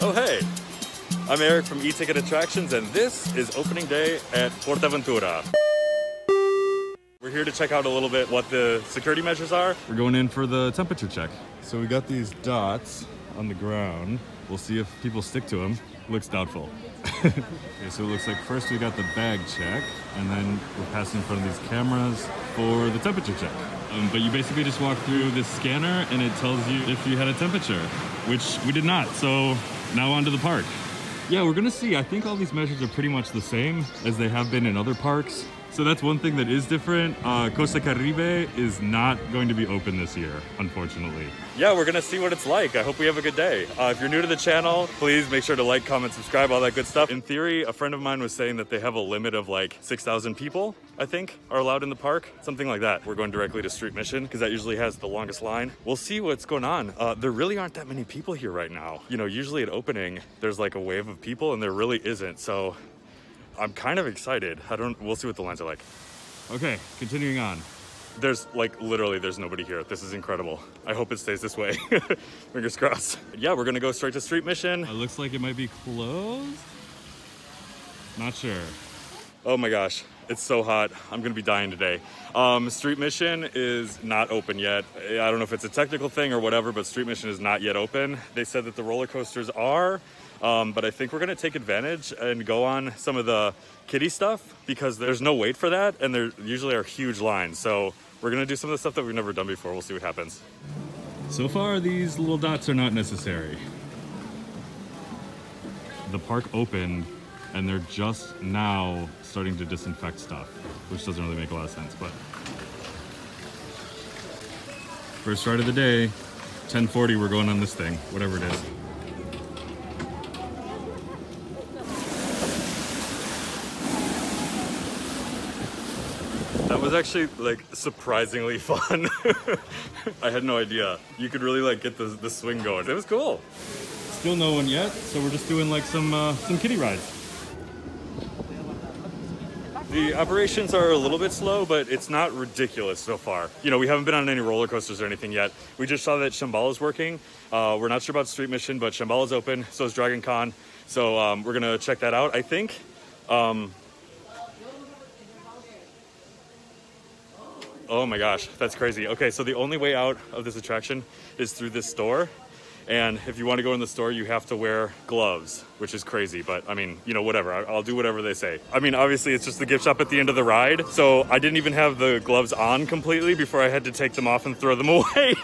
Oh hey, I'm Eric from eTicket Attractions and this is opening day at PortAventura. We're here to check out a little bit what the security measures are. We're going in for the temperature check. So we got these dots on the ground. We'll see if people stick to them. Looks doubtful. Okay, so it looks like first we got the bag check and then we're passing in front of these cameras for the temperature check. But you basically just walk through this scanner and it tells you if you had a temperature, which we did not. So now on to the park. Yeah, we're gonna see. I think all these measures are pretty much the same as they have been in other parks. So that's one thing that is different. Costa Caribe is not going to be open this year, unfortunately. Yeah, we're gonna see what it's like. I hope we have a good day. If you're new to the channel, please make sure to like, comment, subscribe, all that good stuff. In theory, a friend of mine was saying that they have a limit of like 6,000 people, I think, are allowed in the park. Something like that. We're going directly to Street Mission because that usually has the longest line. We'll see what's going on. There really aren't that many people here right now. You know, usually at opening, there's like a wave of people and there really isn't. So I'm kind of excited. We'll see what the lines are like. Okay, continuing on. There's like, literally there's nobody here. This is incredible. I hope it stays this way. Fingers crossed. Yeah, we're gonna go straight to Street Mission. It looks like it might be closed. Not sure. Oh my gosh, it's so hot. I'm gonna be dying today. Street Mission is not open yet. I don't know if it's a technical thing or whatever, but Street Mission is not yet open. They said that the roller coasters are, but I think we're gonna take advantage and go on some of the kiddie stuff because there's no wait for that and there usually are huge lines. So we're gonna do some of the stuff that we've never done before. We'll see what happens. So far, these little dots are not necessary. The park opened and they're just now starting to disinfect stuff, which doesn't really make a lot of sense, but. First ride of the day, 10:40, we're going on this thing, whatever it is. That was actually like surprisingly fun. I had no idea. You could really like get the swing going. It was cool. Still no one yet, so we're just doing like some kiddie rides. The operations are a little bit slow, but it's not ridiculous so far. You know, we haven't been on any roller coasters or anything yet. We just saw that Shambhala is working. We're not sure about Street Mission, but Shambhala is open, so is Dragon Con. So we're gonna check that out, I think. Oh my gosh, that's crazy. Okay, so the only way out of this attraction is through this store. And if you want to go in the store, you have to wear gloves, which is crazy. But I mean, you know, whatever. I'll do whatever they say. I mean, obviously, it's just the gift shop at the end of the ride. So I didn't even have the gloves on completely before I had to take them off and throw them away.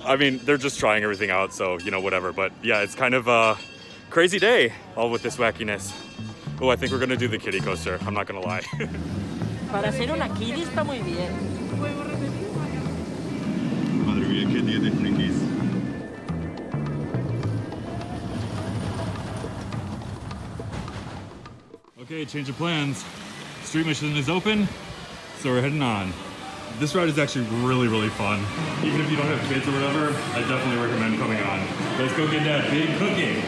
I mean, they're just trying everything out. So, you know, whatever. But yeah, it's kind of a crazy day, all with this wackiness. Oh, I think we're going to do the kiddie coaster. I'm not going to lie. Para hacer una kiddie está muy bien. Madre mía, qué día de frikis. Okay, change of plans. Street Mission is open, so we're heading on. This ride is actually really, really fun. Even if you don't have kids or whatever, I definitely recommend coming on. Let's go get that big cookie.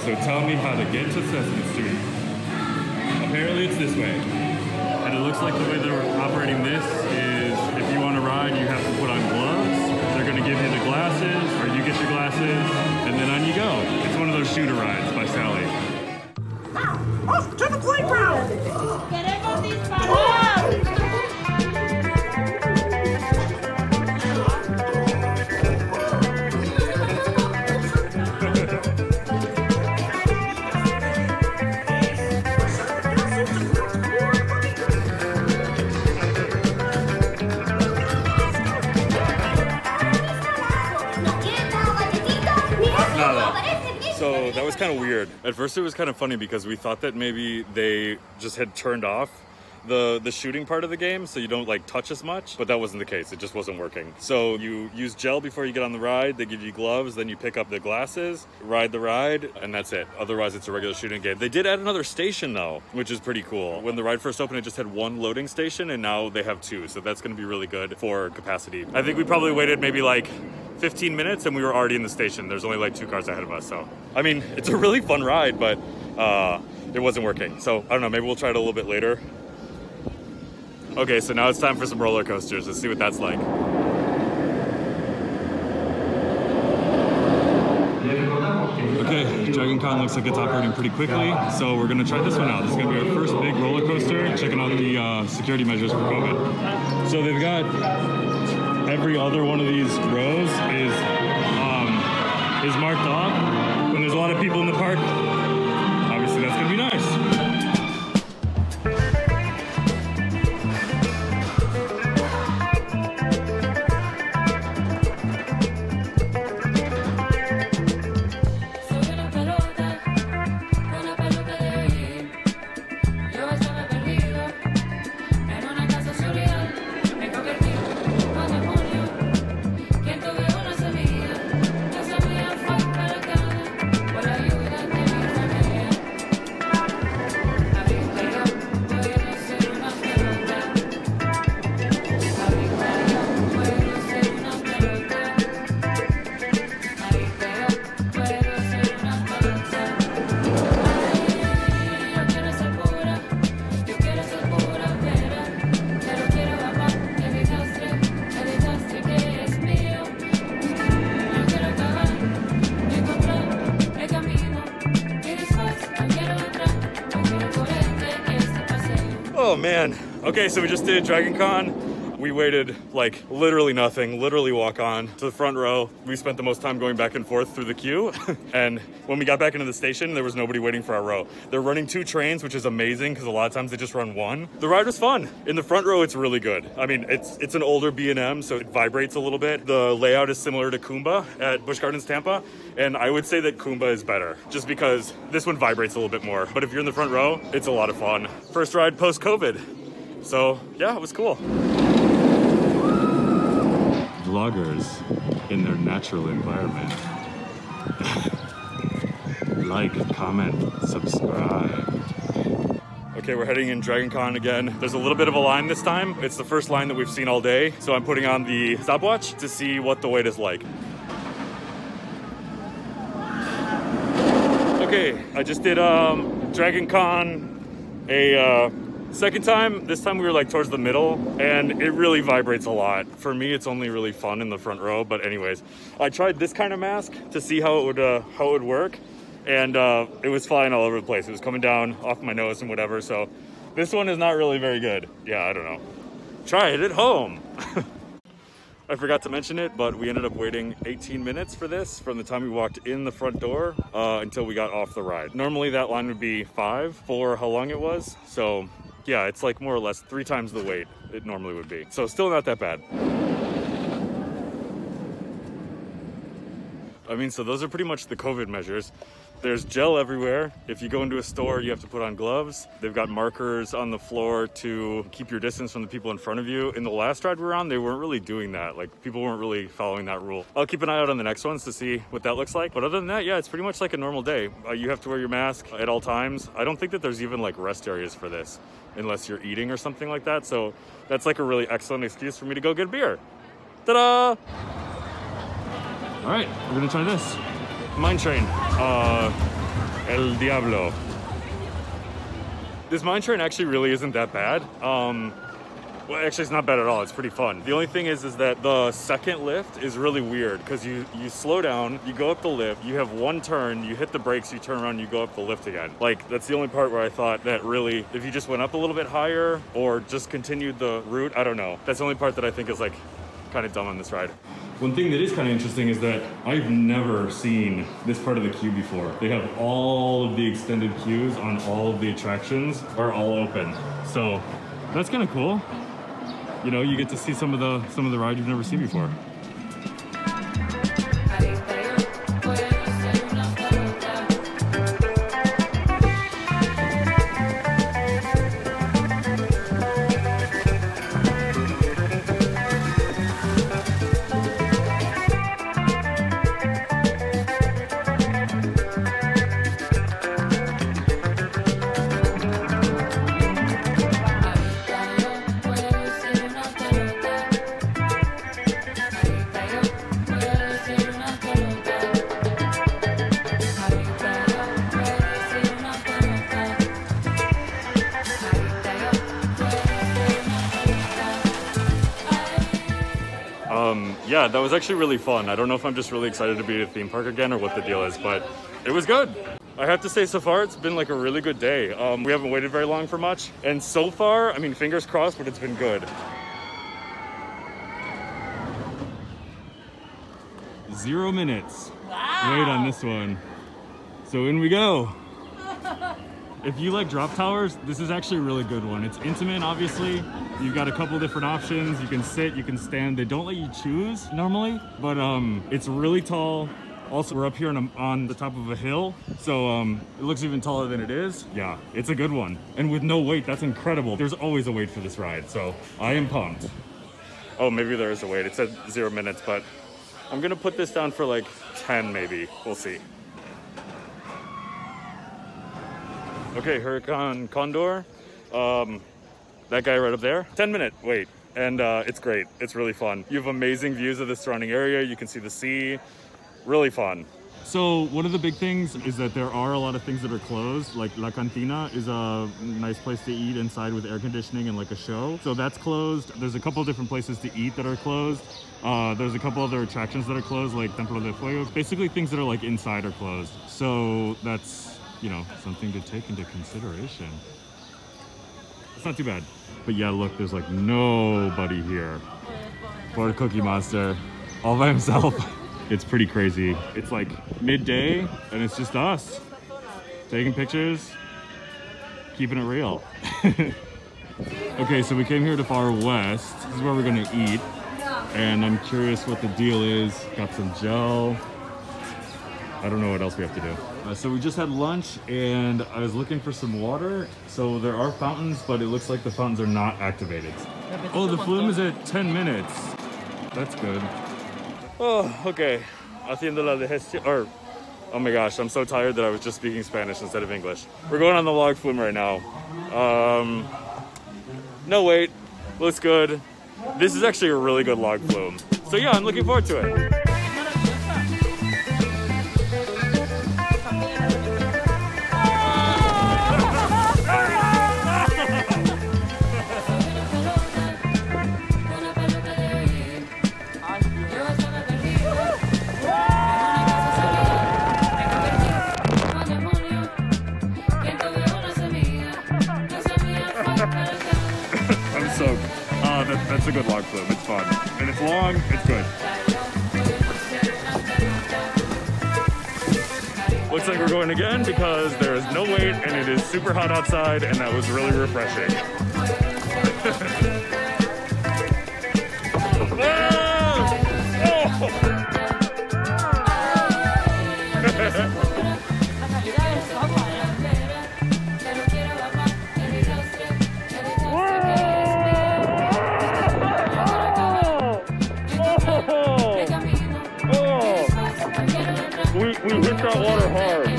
So tell me how to get to Sesame Street. Apparently it's this way. And it looks like the way they're operating this is if you want to ride, you have to put on gloves. They're gonna give you the glasses, or you get your glasses, and then on you go. It's one of those shooter rides by Sally. Off to the playground! ¡Queremos disparar! So that was kind of weird. At first it was kind of funny because we thought that maybe they just had turned off the shooting part of the game so you don't like touch as much, but that wasn't the case. It just wasn't working. So you use gel before you get on the ride, they give you gloves, then you pick up the glasses, ride the ride, and that's it. Otherwise it's a regular shooting game. They did add another station though, which is pretty cool. When the ride first opened, it just had one loading station and now they have two, so that's gonna be really good for capacity. I think we probably waited maybe like 15 minutes and we were already in the station. There's only like 2 cars ahead of us, so. I mean, it's a really fun ride, but it wasn't working. So I don't know, maybe we'll try it a little bit later. Okay, so now it's time for some roller coasters. Let's see what that's like. Okay, Dragon Con looks like it's operating pretty quickly, so we're gonna try this one out. This is gonna be our first big roller coaster, checking out the security measures for COVID. So they've got every other one of these rows is marked off. When there's a lot of people in the park, obviously that's gonna be nice. Oh man. Okay, so we just did Dragon Con. We waited like literally nothing, literally walk on to the front row. We spent the most time going back and forth through the queue. And when we got back into the station, there was nobody waiting for our row. They're running 2 trains, which is amazing because a lot of times they just run 1. The ride was fun. In the front row, it's really good. I mean, it's an older B&M, so it vibrates a little bit. The layout is similar to Kumba at Busch Gardens Tampa. And I would say that Kumba is better just because this one vibrates a little bit more. But if you're in the front row, it's a lot of fun. First ride post-COVID. So yeah, it was cool. Vloggers in their natural environment. Like, comment, subscribe. Okay, we're heading in Dragon Con again. There's a little bit of a line this time. It's the first line that we've seen all day. So I'm putting on the stopwatch to see what the wait is like. Okay, I just did Dragon Con a second time. This time we were like towards the middle, and it really vibrates a lot. For me, it's only really fun in the front row, but anyways, I tried this kind of mask to see how it would work, and it was flying all over the place. It was coming down off my nose and whatever, so this one is not really very good. Yeah, I don't know. Try it at home. I forgot to mention it, but we ended up waiting 18 minutes for this from the time we walked in the front door until we got off the ride. Normally that line would be 5 for how long it was. So yeah, it's like more or less 3 times the wait it normally would be. So still not that bad. I mean, so those are pretty much the COVID measures. There's gel everywhere. If you go into a store, you have to put on gloves. They've got markers on the floor to keep your distance from the people in front of you. In the last ride we were on, they weren't really doing that. Like, people weren't really following that rule. I'll keep an eye out on the next ones to see what that looks like. But other than that, yeah, it's pretty much like a normal day. You have to wear your mask at all times. I don't think that there's even like rest areas for this unless you're eating or something like that. So that's like a really excellent excuse for me to go get a beer. Ta-da! All right, we're gonna try this. Mine Train, El Diablo. This Mine Train actually really isn't that bad. Well, actually it's not bad at all, it's pretty fun. The only thing is that the second lift is really weird because you slow down, you go up the lift, you have one turn, you hit the brakes, you turn around, you go up the lift again. Like, that's the only part where I thought that really, if you just went up a little bit higher or just continued the route, I don't know. That's the only part that I think is like kind of dumb on this ride. One thing that is kind of interesting is that I've never seen this part of the queue before. They have all of the extended queues on all of the attractions are all open. So that's kind of cool. You know, you get to see some of the rides you've never seen before. Yeah, that was actually really fun. I don't know if I'm just really excited to be at a theme park again or what the deal is, but it was good. I have to say, so far it's been like a really good day. We haven't waited very long for much, and so far, I mean, fingers crossed, but it's been good. 0 minutes. Wow. Wait on this one. So in we go. If you like drop towers, this is actually a really good one. It's intimate, obviously. You've got a couple different options. You can sit, you can stand. They don't let you choose normally, but it's really tall. Also, we're up here on the top of a hill, so it looks even taller than it is. Yeah, it's a good one. And with no wait, that's incredible. There's always a wait for this ride, so I am pumped. Oh, maybe there is a wait. It said 0 minutes, but I'm gonna put this down for like 10 maybe. We'll see. Okay, Huracan Condor. That guy right up there. 10-minute wait, and it's great. It's really fun. You have amazing views of the surrounding area. You can see the sea. Really fun. So one of the big things is that there are a lot of things that are closed. Like La Cantina is a nice place to eat inside with air conditioning and like a show. So that's closed. There's a couple of different places to eat that are closed. There's a couple other attractions that are closed, like Templo de Fuego. Basically things that are like inside are closed. So that's, you know, something to take into consideration. It's not too bad. But yeah, look, there's like nobody here. Poor Cookie Monster, all by himself. It's pretty crazy. It's like midday and it's just us taking pictures, keeping it real. Okay, so we came here to Far West. This is where we're gonna eat. And I'm curious what the deal is. Got some gel. I don't know what else we have to do. So we just had lunch and I was looking for some water. So there are fountains, but it looks like the fountains are not activated. Oh, the flume is at 10 minutes. That's good. Oh, okay. Haciendo la digestión, or, oh my gosh, I'm so tired that I was just speaking Spanish instead of English. We're going on the log flume right now. No wait, looks good. This is actually a really good log flume. So yeah, I'm looking forward to it. I'm soaked. That's a good log flume. It's fun. And it's long, it's good. Looks like we're going again because there is no wait and it is super hot outside and that was really refreshing. We hit that water hard.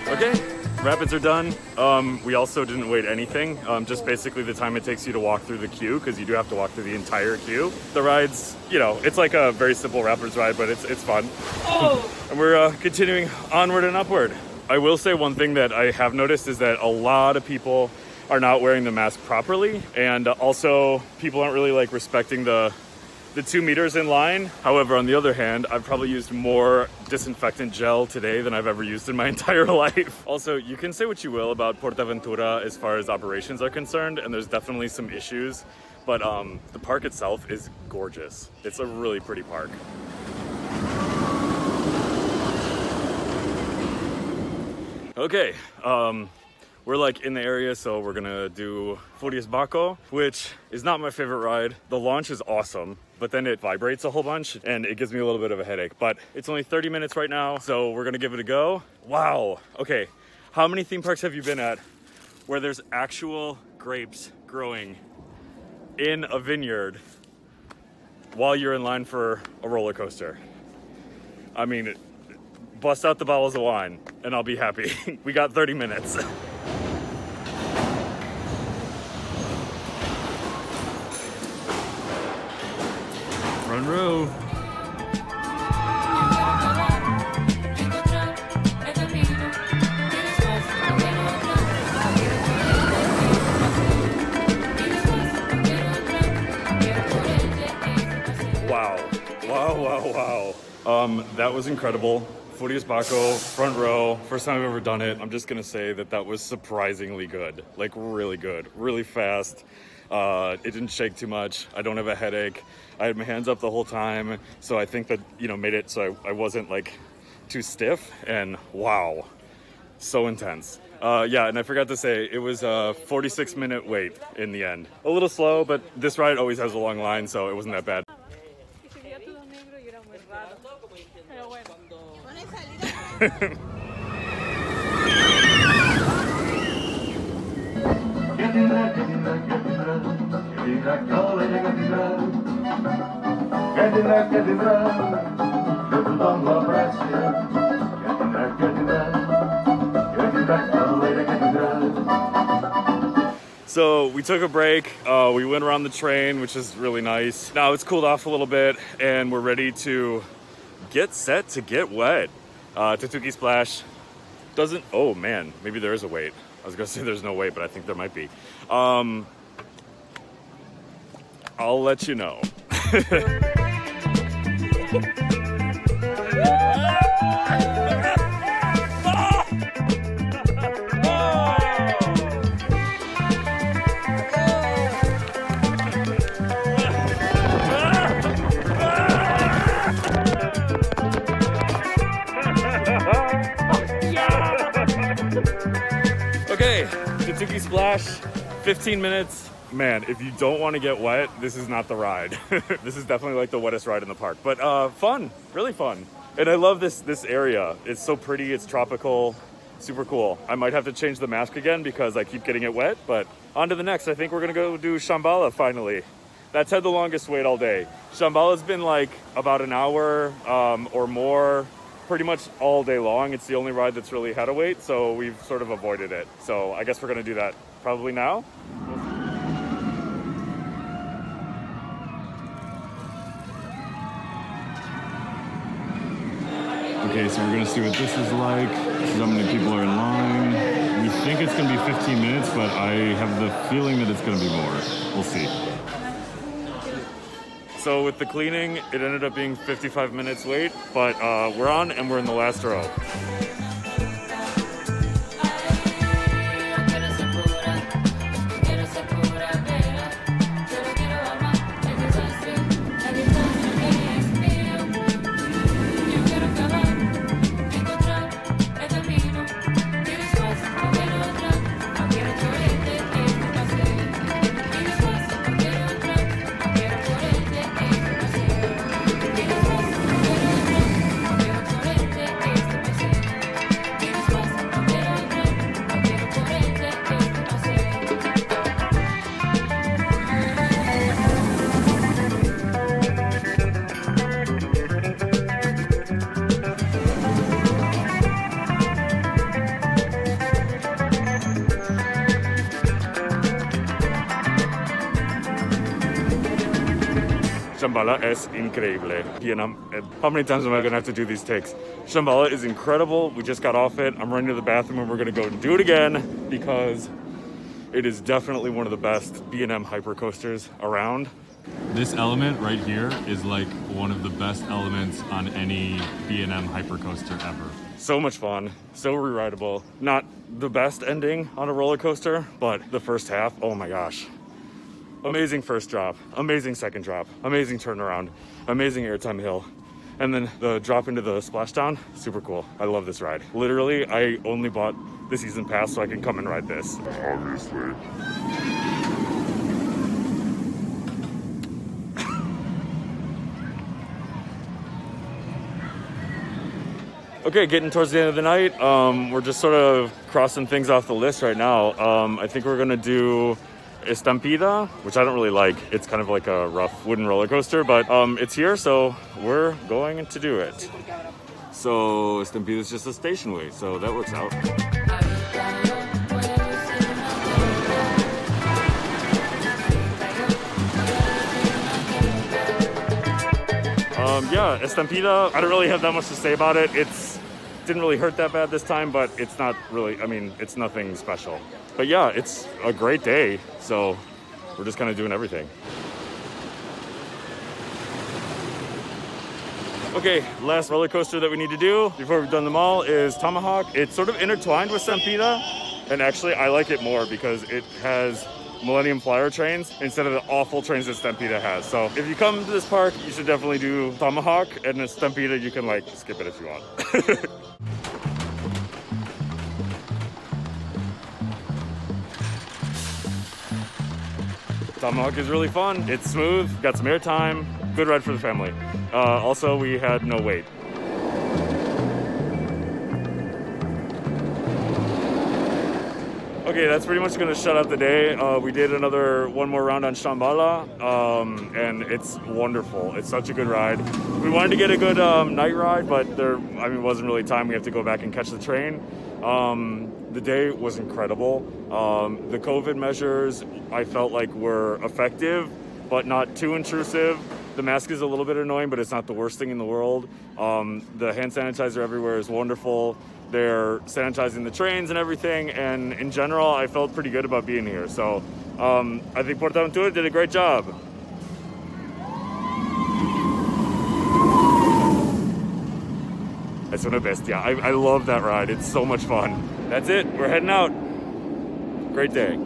Okay, rapids are done. We also didn't wait anything, just basically the time it takes you to walk through the queue, because you do have to walk through the entire queue. The ride's, you know, it's like a very simple rapids ride, but it's fun. Oh. And we're continuing onward and upward. I will say one thing that I have noticed is that a lot of people are not wearing the mask properly, and also people aren't really like respecting the 2 meters in line. However, on the other hand, I've probably used more disinfectant gel today than I've ever used in my entire life. Also, you can say what you will about PortAventura as far as operations are concerned, and there's definitely some issues, but the park itself is gorgeous. It's a really pretty park. Okay, we're like in the area, so we're gonna do Furias Baco, which is not my favorite ride. The launch is awesome, but then it vibrates a whole bunch and it gives me a little bit of a headache, but it's only 30 minutes right now, so we're gonna give it a go. Wow, okay. How many theme parks have you been at where there's actual grapes growing in a vineyard while you're in line for a roller coaster? I mean, bust out the bottles of wine and I'll be happy. We got 30 minutes. Run row. Wow. That was incredible. Furious Baco, front row, first time I've ever done it. I'm just gonna say that that was surprisingly good, like really good, really fast. It didn't shake too much. I don't have a headache. I had my hands up the whole time, so I think that, you know, made it so I wasn't like too stiff, and wow, so intense. Yeah, and I forgot to say, it was a 46-minute wait in the end. A little slow, but this ride always has a long line, so it wasn't that bad. So we took a break, we went around the train, which is really nice. Now it's cooled off a little bit and we're ready to get set to get wet. Tatuki Splash doesn't, oh man, maybe there is a wait. I was gonna say there's no wait, but I think there might be. I'll let you know. Okay, Tatuki Splash, 15 minutes. Man, if you don't want to get wet, this is not the ride. This is definitely like the wettest ride in the park, but fun, really fun. And I love this area. It's so pretty, it's tropical, super cool. I might have to change the mask again because I keep getting it wet, but on to the next. I think we're gonna go do Shambhala finally. That's had the longest wait all day. Shambhala's been like about an hour or more, pretty much all day long. It's the only ride that's really had a wait, so we've sort of avoided it. So I guess we're gonna do that probably now. Okay, so we're gonna see what this is like. This is how many people are in line. We think it's gonna be 15 minutes, but I have the feeling that it's gonna be more. We'll see. So with the cleaning, it ended up being 55 minutes wait, but we're on and we're in the last row. Shambhala es increíble. How many times am I gonna have to do these takes? Shambhala is incredible. We just got off it. I'm running to the bathroom and we're gonna go and do it again because it is definitely one of the best B&M hypercoasters around. This element right here is like one of the best elements on any B&M hypercoaster ever. So much fun, so re-rideable. Not the best ending on a roller coaster, but the first half, oh my gosh. Amazing first drop, amazing second drop, amazing turnaround, amazing airtime hill. And then the drop into the splashdown, super cool. I love this ride. Literally, I only bought the season pass so I can come and ride this. Obviously. Okay, getting towards the end of the night. We're just sort of crossing things off the list right now. I think we're gonna do Estampida, which I don't really like. It's kind of like a rough wooden roller coaster, but it's here, so we're going to do it. So Estampida is just a station wait, so that works out. Yeah, Estampida, I don't really have that much to say about it. Didn't really hurt that bad this time, but it's not really, I mean, it's nothing special. But yeah, it's a great day, so we're just kind of doing everything. Okay, last roller coaster that we need to do before we've done them all is Tomahawk. It's sort of intertwined with Stampede, and actually I like it more because it has Millennium Flyer trains instead of the awful trains that Stampede has. So if you come to this park, you should definitely do Tomahawk, and then Stampede, you can like skip it if you want. Tomahawk is really fun. It's smooth, got some air time, good ride for the family. Also, we had no wait. Okay, that's pretty much gonna shut out the day. We did one more round on Shambhala, and it's wonderful. It's such a good ride. We wanted to get a good night ride, but it wasn't really time. We have to go back and catch the train. The day was incredible. The COVID measures I felt like were effective, but not too intrusive. The mask is a little bit annoying, but it's not the worst thing in the world. The hand sanitizer everywhere is wonderful. They're sanitizing the trains and everything, and in general, I felt pretty good about being here. So I think PortAventura did a great job. Es una bestia. I love that ride. It's so much fun. That's it. We're heading out. Great day.